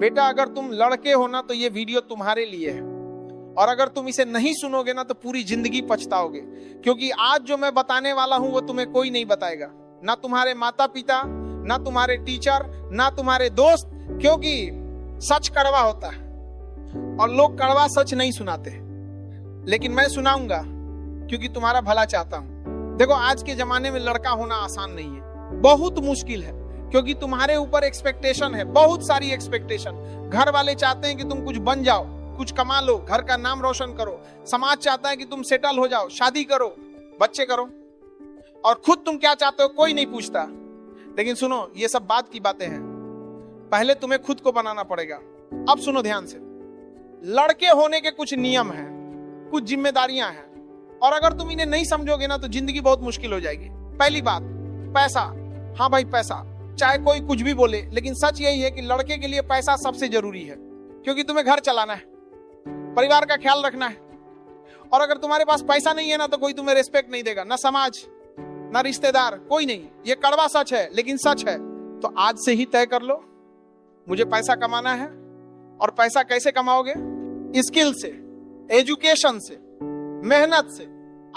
बेटा अगर तुम लड़के हो ना तो ये वीडियो तुम्हारे लिए है, और अगर तुम इसे नहीं सुनोगे ना तो पूरी जिंदगी पछताओगे, क्योंकि आज जो मैं बताने वाला हूं वो तुम्हें कोई नहीं बताएगा, ना तुम्हारे माता पिता, ना तुम्हारे टीचर, ना तुम्हारे दोस्त, क्योंकि सच कड़वा होता है और लोग कड़वा सच नहीं सुनाते, लेकिन मैं सुनाऊंगा क्योंकि तुम्हारा भला चाहता हूं। देखो आज के जमाने में लड़का होना आसान नहीं है, बहुत मुश्किल है, क्योंकि तुम्हारे ऊपर एक्सपेक्टेशन है, बहुत सारी एक्सपेक्टेशन। घर वाले चाहते हैं कि तुम कुछ बन जाओ, कुछ कमा लो, घर का नाम रोशन करो, समाज चाहता है कि तुम सेटल हो जाओ, शादी करो, बच्चे करो, और खुद तुम क्या चाहते हो कोई नहीं पूछता। लेकिन सुनो, ये सब बात की बातें हैं, पहले तुम्हें खुद को बनाना पड़ेगा। अब सुनो ध्यान से, लड़के होने के कुछ नियम हैं, कुछ जिम्मेदारियां हैं, और अगर तुम इन्हें नहीं समझोगे ना तो जिंदगी बहुत मुश्किल हो जाएगी। पहली बात, पैसा। हाँ भाई पैसा, चाहे कोई कुछ भी बोले, लेकिन सच यही है कि लड़के के लिए पैसा सबसे जरूरी है, क्योंकि तुम्हें घर चलाना है, परिवार का ख्याल रखना है, और अगर तुम्हारे पास पैसा नहीं है ना तो कोई तुम्हें रिस्पेक्ट नहीं देगा, ना समाज, ना रिश्तेदार, कोई नहीं। ये कड़वा सच है लेकिन सच है। तो आज से ही तय कर लो, मुझे पैसा कमाना है। और पैसा कैसे कमाओगे? स्किल से, एजुकेशन से, मेहनत से।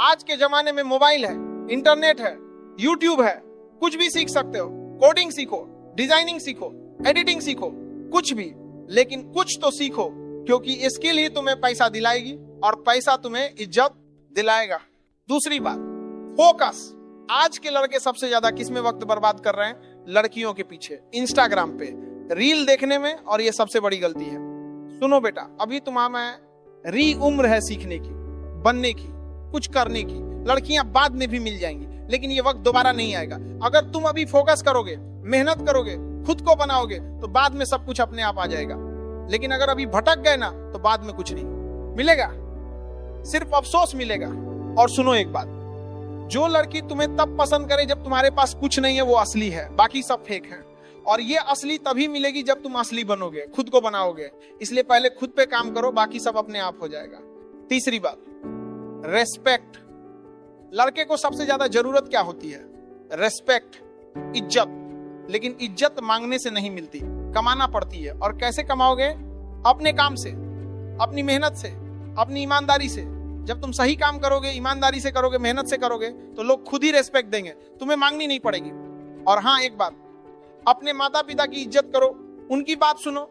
आज के जमाने में मोबाइल है, इंटरनेट है, यूट्यूब है, कुछ भी सीख सकते हो। कोडिंग सीखो, डिजाइनिंग सीखो, एडिटिंग सीखो, कुछ भी, लेकिन कुछ तो सीखो, क्योंकि स्किल ही तुम्हें पैसा दिलाएगी और पैसा तुम्हें इज्जत दिलाएगा। दूसरी बात, फोकस। आज के लड़के सबसे ज्यादा किस में वक्त बर्बाद कर रहे हैं? लड़कियों के पीछे, इंस्टाग्राम पे रील देखने में, और ये सबसे बड़ी गलती है। सुनो बेटा, अभी तुम्हारा री उम्र है सीखने की, बनने की, कुछ करने की। लड़कियां बाद में भी मिल जाएंगी, लेकिन ये वक्त दोबारा नहीं आएगा। अगर तुम अभी फोकस करोगे, मेहनत करोगे, खुद को बनाओगे, तो बाद में सब कुछ अपने आप आ जाएगा। लेकिन अगर अभी भटक गए ना तो बाद में कुछ नहीं मिलेगा, सिर्फ अफसोस मिलेगा। और सुनो एक बात, जो लड़की तुम्हें तब पसंद करे जब तुम्हारे पास कुछ नहीं है, वो असली है, बाकी सब फेक है। और ये असली तभी मिलेगी जब तुम असली बनोगे, खुद को बनाओगे। इसलिए पहले खुद पे काम करो, बाकी सब अपने आप हो जाएगा। तीसरी बात, रेस्पेक्ट। लड़के को सबसे ज्यादा जरूरत क्या होती है? रेस्पेक्ट, इज्जत। लेकिन इज्जत मांगने से नहीं मिलती, कमाना पड़ती है। और कैसे कमाओगे? अपने काम से, अपनी मेहनत से, अपनी ईमानदारी से। जब तुम सही काम करोगे, ईमानदारी से करोगे, मेहनत से करोगे, तो लोग खुद ही रेस्पेक्ट देंगे, तुम्हें मांगनी नहीं पड़ेगी। और हाँ एक बात, अपने माता पिता की इज्जत करो, उनकी बात सुनो।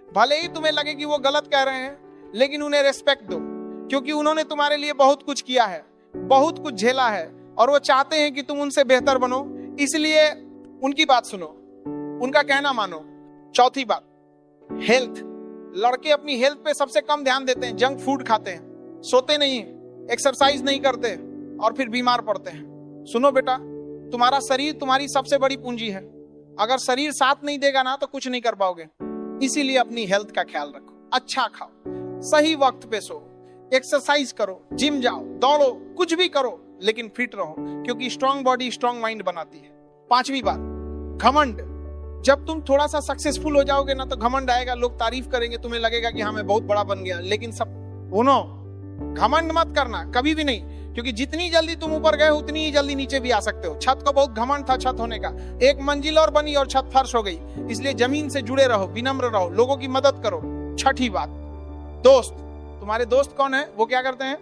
भले ही तुम्हें लगे कि वो गलत कह रहे हैं, लेकिन उन्हें रेस्पेक्ट दो, क्योंकि उन्होंने तुम्हारे लिए बहुत कुछ किया है, बहुत कुछ झेला है, और वो चाहते हैं कि तुम उनसे बेहतर बनो। इसलिए उनकी बात सुनो, उनका कहना मानो। चौथी बात, हेल्थ। लड़के अपनी हेल्थ पे सबसे कम ध्यान देते हैं, जंक फूड खाते हैं, सोते नहीं, एक्सरसाइज नहीं करते, और फिर बीमार पड़ते हैं। सुनो बेटा, तुम्हारा शरीर तुम्हारी सबसे बड़ी पूंजी है। अगर शरीर साथ नहीं देगा ना तो कुछ नहीं कर पाओगे। इसीलिए अपनी हेल्थ का ख्याल रखो, अच्छा खाओ, सही वक्त पे सो, एक्सरसाइज करो, जिम जाओ, दौड़ो, कुछ भी करो, लेकिन फिट रहो, क्योंकि स्ट्रांग बॉडी स्ट्रांग माइंड बनाती है। पांचवी बात, घमंड। जब तुम थोड़ा सा सक्सेसफुल हो जाओगे ना तो घमंड आएगा, लोग तारीफ करेंगे, तुम्हें लगेगा कि हाँ मैं बहुत बड़ा बन गया। लेकिन सब सुनो, घमंड मत करना कभी भी नहीं, क्योंकि जितनी जल्दी तुम ऊपर गए उतनी ही जल्दी नीचे भी आ सकते हो। छत को बहुत घमंड था छत होने का, एक मंजिल और बनी और छत फर्श हो गई। इसलिए जमीन से जुड़े रहो, विनम्र रहो, लोगों की मदद करो। छठी बात, दोस्त। तुम्हारे दोस्त कौन है? वो क्या करते हैं?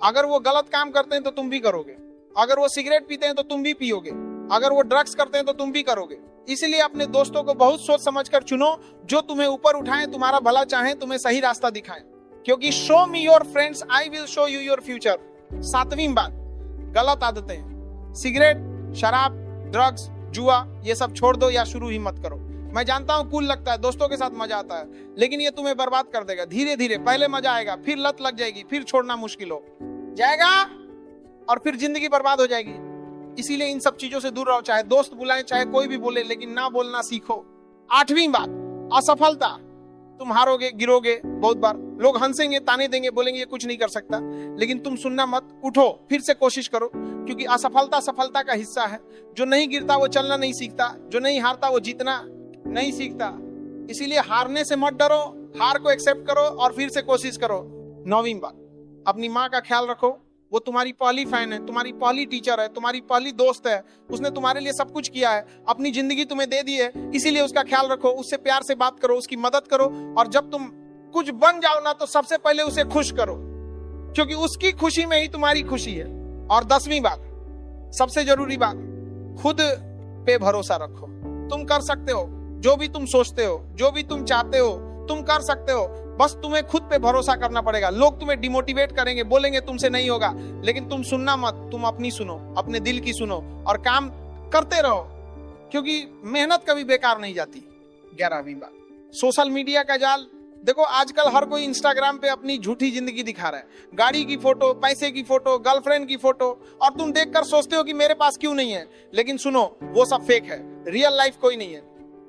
अगर वो गलत काम करते हैं तो तुम भी करोगे, अगर वो सिगरेट पीते हैं तो तुम भी पियोगे, अगर वो ड्रग्स करते हैं तो तुम भी करोगे। इसलिए अपने दोस्तों को बहुत सोच समझकर चुनो, जो तुम्हें ऊपर उठाएं, तुम्हारा भला चाहें, तुम्हें सही रास्ता दिखाएं, क्योंकि show me your friends, I will show you your future. सातवीं बात, गलत आदतें, सिगरेट, शराब, ड्रग्स, जुआ, ये सब छोड़ दो या शुरू ही मत करो। मैं जानता हूं कूल लगता है, दोस्तों के साथ मजा आता है, लेकिन ये तुम्हें बर्बाद कर देगा। धीरे धीरे, पहले मजा आएगा, फिर लत लग जाएगी, फिर छोड़ना मुश्किल हो जाएगा, और फिर जिंदगी बर्बाद हो जाएगी। इसीलिए इन सब चीजों से दूर रहो, चाहे दोस्त बुलाएं, चाहे कोई भी बोले, लेकिन ना बोलना सीखो। आठवीं बात, असफलता। तुम हारोगे, गिरोगे बहुत बार, लोग हंसेंगे, ताने देंगे, बोलेंगे ये कुछ नहीं कर सकता, लेकिन तुम सुनना मत, उठो, फिर से कोशिश करो, क्योंकि असफलता सफलता का हिस्सा है। जो नहीं गिरता वो चलना नहीं सीखता, जो नहीं हारता वो जीतना नहीं सीखता। इसीलिए हारने से मत डरो, हार को एक्सेप्ट करो और फिर से कोशिश करो। नौवीं बात, अपनी माँ का ख्याल रखो, वो तुम्हारी पहली फैन है, तुम्हारी पहली टीचर है, तुम्हारी पहली दोस्त है, उसने तुम्हारे लिए सब कुछ किया है, अपनी जिंदगी तुम्हें दे दी है, इसीलिए उसका ख्याल रखो, उससे प्यार से बात करो, उसकी मदद करो, और जब तुम कुछ बन जाओ ना तो सबसे पहले उसे खुश करो, क्योंकि उसकी खुशी में ही तुम्हारी खुशी है। और 10वीं बात, सबसे जरूरी बात, खुद पे भरोसा रखो। तुम कर सकते हो, जो भी तुम सोचते हो, जो भी तुम चाहते हो, तुम कर सकते हो, बस तुम्हें खुद पे भरोसा करना पड़ेगा। लोग तुम्हें डिमोटिवेट करेंगे, बोलेंगे तुमसे नहीं होगा, लेकिन तुम सुनना मत, तुम अपनी सुनो, अपने दिल की सुनो और काम करते रहो, क्योंकि मेहनत कभी बेकार नहीं जाती। 11वीं बात, सोशल मीडिया का जाल देखो, आजकल हर कोई इंस्टाग्राम पे अपनी झूठी जिंदगी दिखा रहा है, गाड़ी की फोटो, पैसे की फोटो, गर्लफ्रेंड की फोटो, और तुम देखकर सोचते हो कि मेरे पास क्यों नहीं है। लेकिन सुनो, वो सब फेक है, रियल लाइफ कोई नहीं है।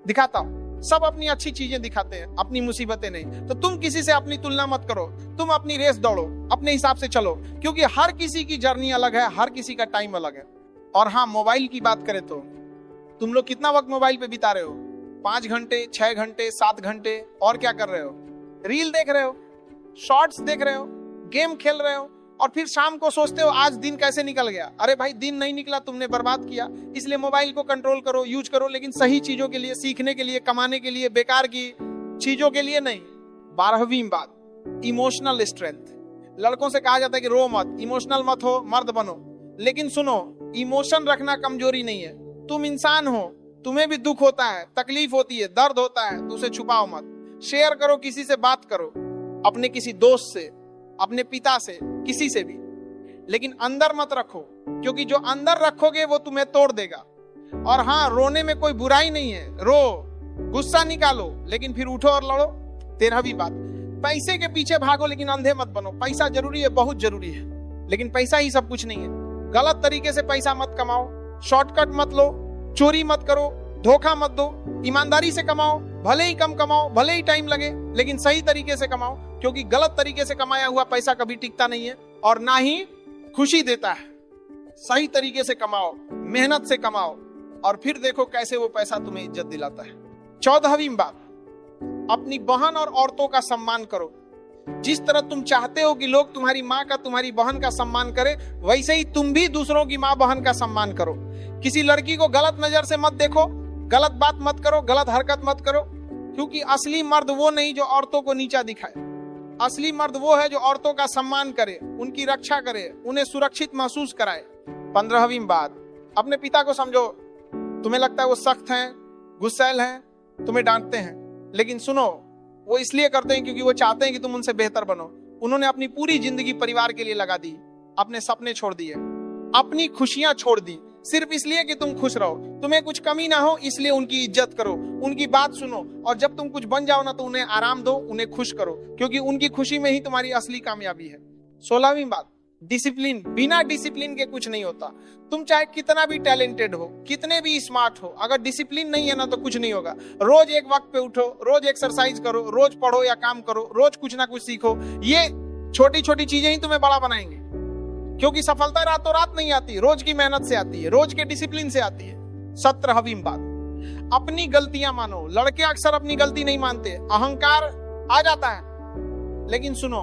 दिखाता हूं, सब अपनी अच्छी चीजें दिखाते हैं, अपनी मुसीबतें नहीं। तो तुम किसी से अपनी तुलना मत करो, तुम अपनी रेस दौड़ो, अपने हिसाब से चलो, क्योंकि हर किसी की जर्नी अलग है, हर किसी का टाइम अलग है। और हाँ, मोबाइल की बात करें तो तुम लोग कितना वक्त मोबाइल पे बिता रहे हो? 5 घंटे, 6 घंटे, 7 घंटे, और क्या कर रहे हो? रील देख रहे हो, शॉर्ट्स देख रहे हो, गेम खेल रहे हो, और फिर शाम को सोचते हो आज दिन कैसे निकल गया। अरे भाई, दिन नहीं निकला, तुमने बर्बाद किया। इसलिए मोबाइल को कंट्रोल करो, यूज करो, लेकिन सही चीजों के लिए, सीखने के लिए, कमाने के लिए, बेकार की चीजों के लिए नहीं। 12वीं बात, इमोशनल स्ट्रेंथ। लड़कों से कहा जाता है कि रो मत, इमोशनल मत हो, मर्द बनो। लेकिन सुनो, इमोशन रखना कमजोरी नहीं है। तुम इंसान हो, तुम्हें भी दुख होता है, तकलीफ होती है, दर्द होता है, तो उसे छुपाओ मत, शेयर करो, किसी से बात करो, अपने किसी दोस्त से, अपने पिता से, किसी से भी, लेकिन अंदर मत रखो, क्योंकि जो अंदर रखोगे वो तुम्हें तोड़ देगा। और हाँ, रोने में कोई बुराई नहीं है, रो, गुस्सा निकालो, लेकिन फिर उठो और लड़ो। 13वीं बात, पैसे के पीछे भागो लेकिन अंधे मत बनो। पैसा जरूरी है, बहुत जरूरी है, लेकिन पैसा ही सब कुछ नहीं है। गलत तरीके से पैसा मत कमाओ, शॉर्टकट मत लो, चोरी मत करो, धोखा मत दो, ईमानदारी से कमाओ, भले ही कम कमाओ, भले ही टाइम लगे, लेकिन सही तरीके से कमाओ, क्योंकि गलत तरीके से कमाया हुआ पैसा कभी टिकता नहीं है और ना ही खुशी देता है। सही तरीके से कमाओ, मेहनत से कमाओ, और फिर देखो कैसे वो पैसा तुम्हें इज्जत दिलाता है। 14वीं बात, अपनी बहन और औरतों का सम्मान करो। जिस तरह तुम चाहते हो कि लोग तुम्हारी माँ का, तुम्हारी बहन का सम्मान करें, वैसे ही तुम भी दूसरों की माँ बहन का सम्मान करो। किसी लड़की को गलत नजर से मत देखो, गलत बात मत करो, गलत हरकत मत करो, क्योंकि असली मर्द वो नहीं जो औरतों को नीचा दिखाए। असली मर्द वो है जो औरतों का सम्मान करे, उनकी रक्षा करे, उन्हें सुरक्षित महसूस कराए। 15वीं बात, अपने पिता को समझो। तुम्हें लगता है वो सख्त हैं, गुस्सैल हैं, तुम्हें डांटते हैं, लेकिन सुनो, वो इसलिए करते हैं क्योंकि वो चाहते हैं कि तुम उनसे बेहतर बनो। उन्होंने अपनी पूरी जिंदगी परिवार के लिए लगा दी, अपने सपने छोड़ दिए, अपनी खुशियां छोड़ दी, सिर्फ इसलिए कि तुम खुश रहो, तुम्हें कुछ कमी ना हो, इसलिए उनकी इज्जत करो, उनकी बात सुनो, और जब तुम कुछ बन जाओ ना तो उन्हें आराम दो, उन्हें खुश करो, क्योंकि उनकी खुशी में ही तुम्हारी असली कामयाबी है। 16वीं बात, डिसिप्लिन। बिना डिसिप्लिन के कुछ नहीं होता। तुम चाहे कितना भी टैलेंटेड हो, कितने भी स्मार्ट हो, अगर डिसिप्लिन नहीं है ना तो कुछ नहीं होगा। रोज एक वक्त पे उठो, रोज एक्सरसाइज करो, रोज पढ़ो या काम करो, रोज कुछ ना कुछ सीखो। ये छोटी छोटी चीजें ही तुम्हें बड़ा बनाएंगे, क्योंकि सफलता रातों रात नहीं आती, रोज की मेहनत से आती है, रोज के डिसिप्लिन से आती है। 17वीं बात, अपनी गलतियां मानो। लड़के अक्सर अपनी गलती नहीं मानते, अहंकार आ जाता है, लेकिन सुनो,